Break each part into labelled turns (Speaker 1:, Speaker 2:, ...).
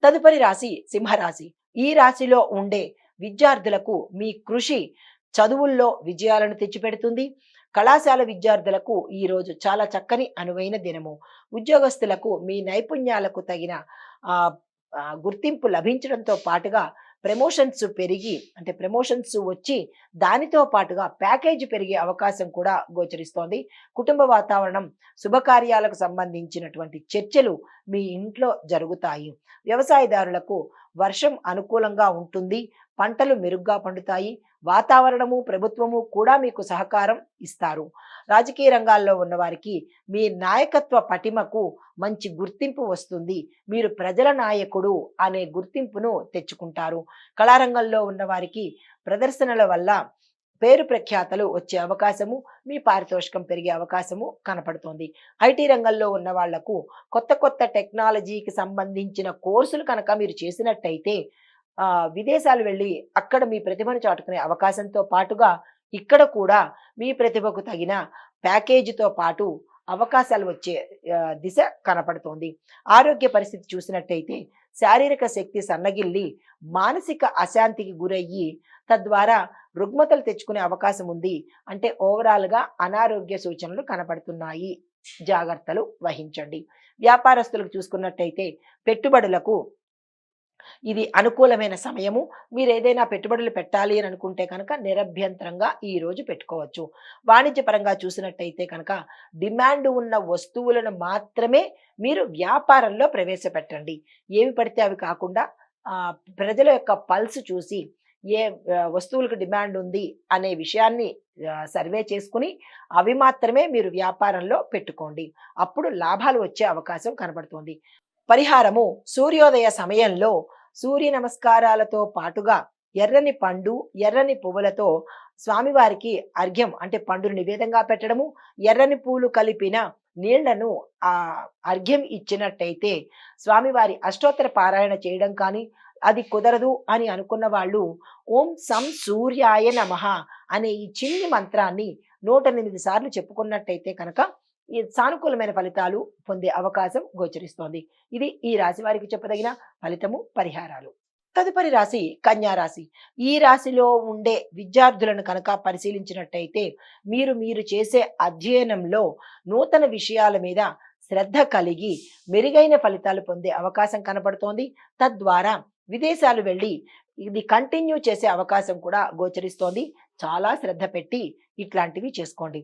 Speaker 1: తదుపరి రాశి సింహరాశి. ఈ రాశిలో ఉండే విద్యార్థులకు మీ కృషి చదువుల్లో విజయాలను తెచ్చిపెడుతుంది. కళాశాల విద్యార్థులకు ఈరోజు చాలా చక్కని అనువైన దినము. ఉద్యోగస్తులకు మీ నైపుణ్యాలకు తగిన ఆహ్, గుర్తింపు లభించడంతో పాటుగా ప్రమోషన్స్ పెరిగి అంటే ప్రమోషన్స్ వచ్చి దానితో పాటుగా ప్యాకేజ్ పెరిగే అవకాశం కూడా గోచరిస్తోంది. కుటుంబ వాతావరణం, శుభకార్యాలకు సంబంధించినటువంటి చర్చలు మీ ఇంట్లో జరుగుతాయి. వ్యవసాయదారులకు వర్షం అనుకూలంగా ఉంటుంది. పంటలు మెరుగ్గా పండుతాయి. వాతావరణము, ప్రభుత్వము కూడా మీకు సహకారం ఇస్తారు. రాజకీయ రంగాల్లో ఉన్నవారికి మీ నాయకత్వ పటిమకు మంచి గుర్తింపు వస్తుంది. మీరు ప్రజల నాయకుడు అనే గుర్తింపును తెచ్చుకుంటారు. కళారంగంలో ఉన్నవారికి ప్రదర్శనల వల్ల పేరు ప్రఖ్యాతలు వచ్చే అవకాశము, మీ పారితోషికం పెరిగే అవకాశము కనపడుతోంది. ఐటీ రంగంలో ఉన్న వాళ్లకు కొత్త కొత్త టెక్నాలజీకి సంబంధించిన కోర్సులు కనుక మీరు చేసినట్టయితే విదేశాలు వెళ్ళి అక్కడ మీ ప్రతిభను చాటుకునే అవకాశంతో పాటుగా ఇక్కడ కూడా మీ ప్రతిభకు తగిన ప్యాకేజీతో పాటు అవకాశాలు వచ్చే దిశ కనపడుతోంది. ఆరోగ్య పరిస్థితి చూసినట్టయితే శారీరక శక్తి సన్నగిల్లి మానసిక అశాంతికి గురయ్యి తద్వారా రుగ్మతలు తెచ్చుకునే అవకాశం ఉంది. అంటే ఓవరాల్గా అనారోగ్య సూచనలు కనపడుతున్నాయి. జాగ్రత్తలు వహించండి. వ్యాపారస్తులకు చూసుకున్నట్టయితే పెట్టుబడులకు ఇది అనుకూలమైన సమయము. మీరు ఏదైనా పెట్టుబడులు పెట్టాలి అని అనుకుంటే కనుక నిరభ్యంతరంగా ఈ రోజు పెట్టుకోవచ్చు. వాణిజ్యపరంగా చూసినట్టయితే కనుక డిమాండ్ ఉన్న వస్తువులను మాత్రమే మీరు వ్యాపారంలో ప్రవేశపెట్టండి. ఏవి పడితే అవి కాకుండా ప్రజల యొక్క పల్స్ చూసి ఏ వస్తువులకు డిమాండ్ ఉంది అనే విషయాన్ని సర్వే చేసుకుని అవి మాత్రమే మీరు వ్యాపారంలో పెట్టుకోండి. అప్పుడు లాభాలు వచ్చే అవకాశం కనబడుతుంది. పరిహారము సూర్యోదయ సమయంలో సూర్య నమస్కారాలతో పాటుగా ఎర్రని పండు, ఎర్రని పువ్వులతో స్వామివారికి అర్ఘ్యం అంటే పండును నివేదంగా పెట్టడము, ఎర్రని పూలు కలిపిన నీళ్లను అర్ఘ్యం ఇచ్చినట్టయితే స్వామివారి అష్టోత్తర పారాయణ చేయడం కానీ, అది కుదరదు అని అనుకున్న వాళ్ళు ఓం సం సూర్యాయ నమః అనే ఈ చిన్ని మంత్రాన్ని 108 సార్లు చెప్పుకున్నట్టయితే కనుక ఈ సానుకూలమైన ఫలితాలు పొందే అవకాశం గోచరిస్తోంది. ఇది ఈ రాశి వారికి చెప్పదగిన ఫలితము, పరిహారాలు. తదుపరి రాశి కన్యా రాశి. ఈ రాశిలో ఉండే విద్యార్థులను కనుక పరిశీలించినట్టయితే మీరు చేసే అధ్యయనంలో నూతన విషయాల మీద శ్రద్ధ కలిగి మెరుగైన ఫలితాలు పొందే అవకాశం కనబడుతోంది. తద్వారా విదేశాలు వెళ్ళి ఇది కంటిన్యూ చేసే అవకాశం కూడా గోచరిస్తోంది. చాలా శ్రద్ధ పెట్టి ఇట్లాంటివి చేసుకోండి.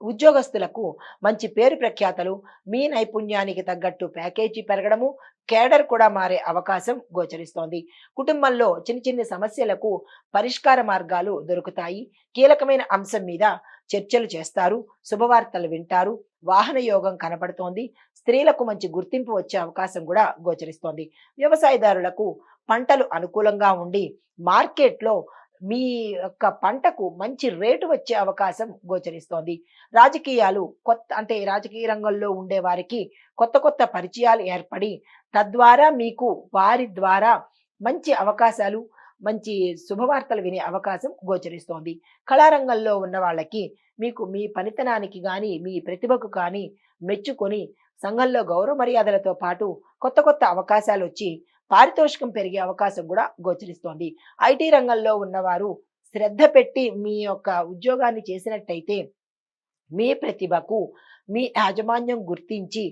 Speaker 1: ఉద్యోగస్తులకు మంచి పేరు ప్రఖ్యాతలు, మీ నైపుణ్యానికి తగ్గట్టు ప్యాకేజీ పెరగడము, కేడర్ కూడా మారే అవకాశం గోచరిస్తోంది. కుటుంబంలో చిన్న చిన్న సమస్యలకు పరిష్కార మార్గాలు దొరుకుతాయి. కీలకమైన అంశం మీద చర్చలు చేస్తారు. శుభవార్తలు వింటారు. వాహన యోగం కనబడుతోంది. స్త్రీలకు మంచి గుర్తింపు వచ్చే అవకాశం కూడా గోచరిస్తోంది. వ్యవసాయదారులకు పంటలు అనుకూలంగా ఉండి మార్కెట్లో మీ యొక్క పంటకు మంచి రేటు వచ్చే అవకాశం గోచరిస్తోంది. రాజకీయాలు రాజకీయ రంగంలో ఉండే వారికి కొత్త కొత్త పరిచయాలు ఏర్పడి తద్వారా మీకు వారి ద్వారా మంచి అవకాశాలు, మంచి శుభవార్తలు వినే అవకాశం గోచరిస్తోంది. కళారంగంలో ఉన్న వాళ్ళకి మీకు మీ పనితనానికి కానీ, మీ ప్రతిభకు కానీ మెచ్చుకొని సంఘంలో గౌరవ మర్యాదలతో పాటు కొత్త కొత్త అవకాశాలు వచ్చి పారితోషికం పెరిగే అవకాశం కూడా గోచరిస్తోంది. ఐటీ రంగంలో ఉన్నవారు శ్రద్ధ పెట్టి మీ యొక్క ఉద్యోగాన్ని చేసినట్టయితే మీ ప్రతిభకు మీ యాజమాన్యం గుర్తించి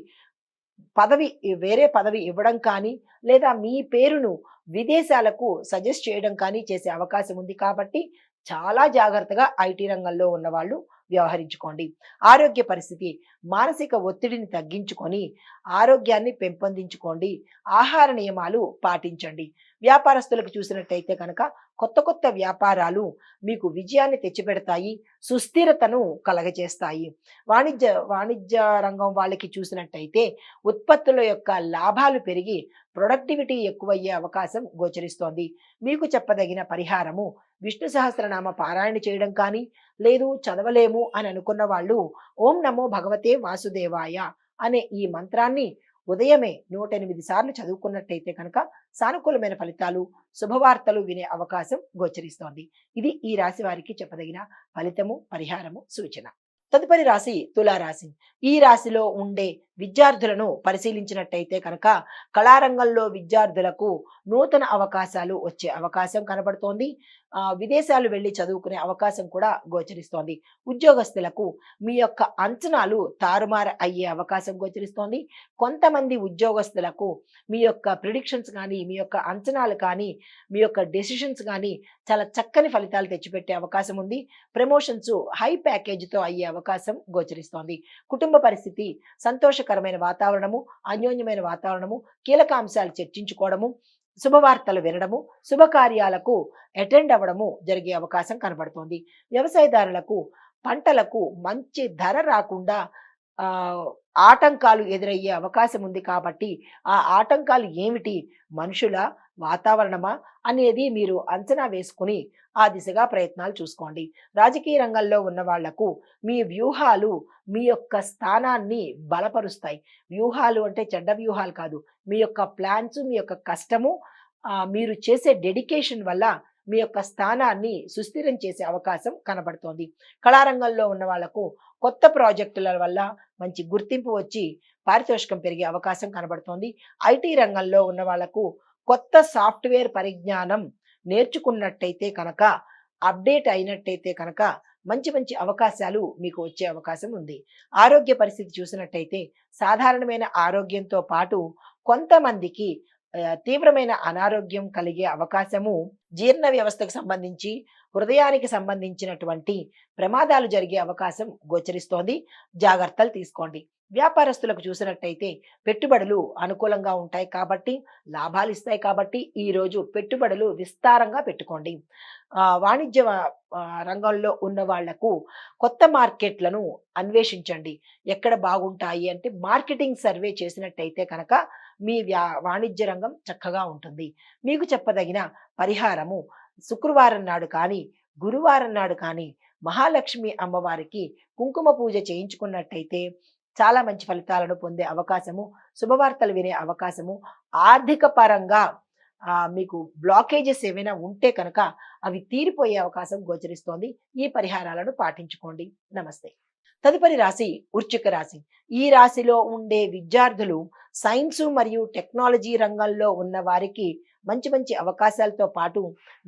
Speaker 1: వేరే పదవి ఇవ్వడం కానీ, లేదా మీ పేరును విదేశాలకు సజెస్ట్ చేయడం కానీ చేసే అవకాశం ఉంది. కాబట్టి చాలా జాగ్రత్తగా ఐటీ రంగంలో ఉన్న వాళ్ళు వ్యవహరించుకోండి. ఆరోగ్య పరిస్థితి, మానసిక ఒత్తిడిని తగ్గించుకొని ఆరోగ్యాన్ని పెంపొందించుకోండి. ఆహార నియమాలు పాటించండి. వ్యాపారస్తులకు చూసినట్టయితే కనుక కొత్త కొత్త వ్యాపారాలు మీకు విజయాన్ని తెచ్చిపెడతాయి, సుస్థిరతను కలగజేస్తాయి. వాణిజ్య రంగం వాళ్ళకి చూసినట్టయితే ఉత్పత్తుల యొక్క లాభాలు పెరిగి ప్రొడక్టివిటీ ఎక్కువయ్యే అవకాశం గోచరిస్తోంది. మీకు చెప్పదగిన పరిహారము విష్ణు సహస్రనామ పారాయణ చేయడం కానీ, లేదు చదవలేము అని అనుకున్న వాళ్ళు ఓం నమో భగవతే వాసుదేవాయ అనే ఈ మంత్రాన్ని ఉదయమే 108 సార్లు చదువుకున్నట్టయితే కనుక సానుకూలమైన ఫలితాలు, శుభవార్తలు వినే అవకాశం గోచరిస్తోంది. ఇది ఈ రాశి వారికి చెప్పదగిన ఫలితము, పరిహారము, సూచన. తదుపరి రాశి తులారాశి. ఈ రాశిలో ఉండే విద్యార్థులను పరిశీలించినట్టయితే కనుక కళారంగంలో విద్యార్థులకు నూతన అవకాశాలు వచ్చే అవకాశం కనబడుతోంది. విదేశాలు వెళ్ళి చదువుకునే అవకాశం కూడా గోచరిస్తోంది. ఉద్యోగస్తులకు మీ యొక్క అంచనాలు తారుమారు అయ్యే అవకాశం గోచరిస్తోంది. కొంతమంది ఉద్యోగస్తులకు మీ యొక్క ప్రిడిక్షన్స్ కానీ, మీ యొక్క అంచనాలు కానీ, మీ యొక్క డెసిషన్స్ కానీ చాలా చక్కని ఫలితాలు తెచ్చిపెట్టే అవకాశం ఉంది. ప్రమోషన్స్ హై ప్యాకేజీతో అయ్యే అవకాశం గోచరిస్తోంది. కుటుంబ పరిస్థితి సంతోషకరమైన వాతావరణము, అన్యోన్యమైన వాతావరణము, కీలక అంశాలు చర్చించుకోవడము, శుభవార్తలు వినడము, శుభకార్యాలకు అటెండ్ అవ్వడము జరిగే అవకాశం కనబడుతోంది. వ్యవసాయదారులకు పంటలకు మంచి ధర రాకుండా ఆ ఆటంకాలు ఎదురయ్యే అవకాశం ఉంది కాబట్టి ఆ ఆటంకాలు ఏమిటి, మనుషుల, వాతావరణమా అనేది మీరు అంచనా వేసుకుని ఆ దిశగా ప్రయత్నాలు చూసుకోండి. రాజకీయ రంగంలో ఉన్న వాళ్లకు మీ వ్యూహాలు మీ యొక్క స్థానాన్ని బలపరుస్తాయి. వ్యూహాలు అంటే చెడ్డ వ్యూహాలు కాదు, మీ యొక్క ప్లాన్స్, మీ యొక్క కష్టము, మీరు చేసే డెడికేషన్ వల్ల మీ యొక్క స్థానాన్ని సుస్థిరం చేసే అవకాశం కనబడుతోంది. కళారంగంలో ఉన్న వాళ్లకు కొత్త ప్రాజెక్టుల వల్ల మంచి గుర్తింపు వచ్చి పారితోషికం పెరిగే అవకాశం కనబడుతోంది. ఐటీ రంగంలో ఉన్న వాళ్లకు కొత్త సాఫ్ట్వేర్ పరిజ్ఞానం నేర్చుకున్నట్టయితే కనుక, అప్డేట్ అయినట్టయితే కనుక మంచి మంచి అవకాశాలు మీకు వచ్చే అవకాశం ఉంది. ఆరోగ్య పరిస్థితి చూసినట్టయితే సాధారణమైన ఆరోగ్యంతో పాటు కొంతమందికి తీవ్రమైన అనారోగ్యం కలిగే అవకాశము, జీర్ణ వ్యవస్థకు సంబంధించి, హృదయానికి సంబంధించినటువంటి ప్రమాదాలు జరిగే అవకాశం గోచరిస్తోంది. జాగ్రత్తలు తీసుకోండి. వ్యాపారస్తులకు చూసినట్టయితే పెట్టుబడులు అనుకూలంగా ఉంటాయి కాబట్టి, లాభాలు ఇస్తాయి కాబట్టి ఈరోజు పెట్టుబడులు విస్తారంగా పెట్టుకోండి. వాణిజ్య రంగంలో ఉన్న వాళ్లకు కొత్త మార్కెట్లను అన్వేషించండి. ఎక్కడ బాగుంటాయి అంటే మార్కెటింగ్ సర్వే చేసినట్టయితే కనుక మీ వాణిజ్య రంగం చక్కగా ఉంటుంది. మీకు చెప్పదగిన పరిహారము, శుక్రవారం నాడు కానీ, గురువారం నాడు కానీ మహాలక్ష్మి అమ్మవారికి కుంకుమ పూజ చేయించుకున్నట్టయితే చాలా మంచి ఫలితాలను పొందే అవకాశము, శుభవార్తలు వినే అవకాశము, ఆర్థిక పరంగా మీకు బ్లాకేజెస్ ఏమైనా ఉంటే కనుక అవి తీరిపోయే అవకాశం గోచరిస్తోంది. ఈ పరిహారాలను పాటించుకోండి. నమస్తే. తదుపరి రాశి వృశ్చిక రాశి. ఈ రాశిలో ఉండే విద్యార్థులు సైన్స్ మరియు టెక్నాలజీ రంగంలో ఉన్న వారికి మంచి మంచి అవకాశాలతో పాటు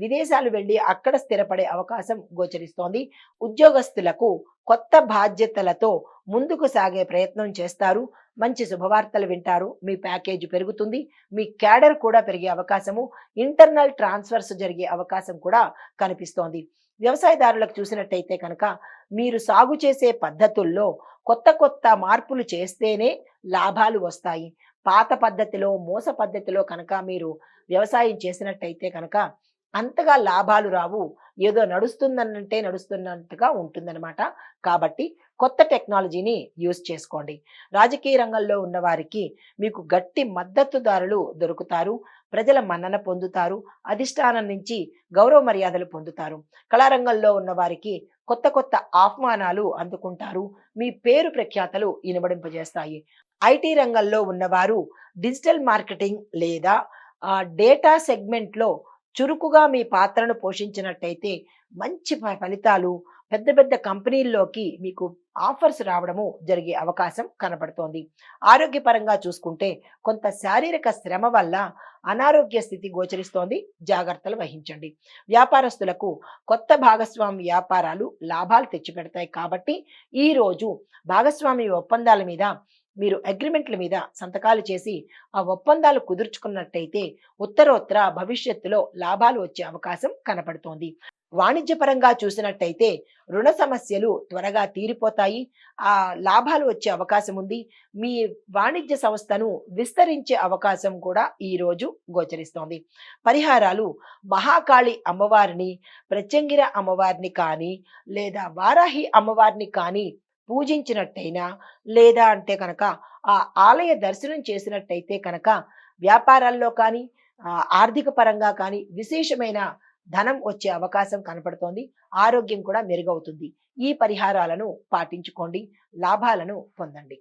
Speaker 1: విదేశాలు వెళ్ళి అక్కడ స్థిరపడే అవకాశం గోచరిస్తోంది. ఉద్యోగస్తులకు కొత్త బాధ్యతలతో ముందుకు సాగే ప్రయత్నం చేస్తారు. మంచి శుభవార్తలు వింటారు. మీ ప్యాకేజ్ పెరుగుతుంది. మీ క్యాడర్ కూడా పెరిగే అవకాశము, ఇంటర్నల్ ట్రాన్స్ఫర్స్ జరిగే అవకాశం కూడా కనిపిస్తోంది. వ్యవసాయదారులకు చూసినట్టయితే కనుక మీరు సాగు చేసే పద్ధతుల్లో కొత్త కొత్త మార్పులు చేస్తేనే లాభాలు వస్తాయి. పాత పద్ధతిలో, మోస పద్ధతిలో కనుక మీరు వ్యవసాయం చేసినట్టయితే కనుక అంతగా లాభాలు రావు. ఏదో నడుస్తుందనంటే నడుస్తున్నట్టుగా ఉంటుందన్నమాట. కాబట్టి కొత్త టెక్నాలజీని యూజ్ చేసుకోండి. రాజకీయ రంగంలో ఉన్న వారికి మీకు గట్టి మద్దతుదారులు దొరుకుతారు. ప్రజల మన్నన పొందుతారు. అధిష్టానం నుంచి గౌరవ మర్యాదలు పొందుతారు. కళారంగంలో ఉన్న వారికి కొత్త కొత్త ఆహ్వానాలు అందుకుంటారు. మీ పేరు ప్రఖ్యాతలు ఇనుమడింపజేస్తాయి. ఐటీ రంగంలో ఉన్నవారు డిజిటల్ మార్కెటింగ్ లేదా డేటా సెగ్మెంట్లో చురుకుగా మీ పాత్రను పోషించినట్టయితే మంచి ఫలితాలు, పెద్ద పెద్ద కంపెనీల్లోకి మీకు ఆఫర్స్ రావడము జరిగే అవకాశం కనబడుతోంది. ఆరోగ్యపరంగా చూసుకుంటే కొంత శారీరక శ్రమ వల్ల అనారోగ్య స్థితి గోచరిస్తోంది. జాగ్రత్తలు వహించండి. వ్యాపారస్తులకు కొత్త భాగస్వామి వ్యాపారాలు లాభాలు తెచ్చిపెడతాయి కాబట్టి ఈ రోజు భాగస్వామి ఒప్పందాల మీద మీరు అగ్రిమెంట్ల మీద సంతకాలు చేసి ఆ ఒప్పందాలు కుదుర్చుకున్నట్టయితే ఉత్తరోత్తర భవిష్యత్తులో లాభాలు వచ్చే అవకాశం కనపడుతోంది. వాణిజ్యపరంగా చూసినట్టయితే రుణ సమస్యలు త్వరగా తీరిపోతాయి. ఆ లాభాలు వచ్చే అవకాశం ఉంది. మీ వాణిజ్య సంస్థను విస్తరించే అవకాశం కూడా ఈ రోజు గోచరిస్తోంది. పరిహారాలు మహాకాళి అమ్మవారిని, ప్రత్యంగిర అమ్మవారిని కానీ లేదా వారాహి అమ్మవారిని కానీ పూజించినట్టయినా లేదా అంటే కనుక ఆ ఆలయ దర్శనం చేసినట్టయితే కనుక వ్యాపారాల్లో కానీ ఆర్థిక పరంగా కానీ విశేషమైన ధనం వచ్చే అవకాశం కనపడుతోంది. ఆరోగ్యం కూడా మెరుగవుతుంది. ఈ పరిహారాలను పాటించుకోండి. లాభాలను పొందండి.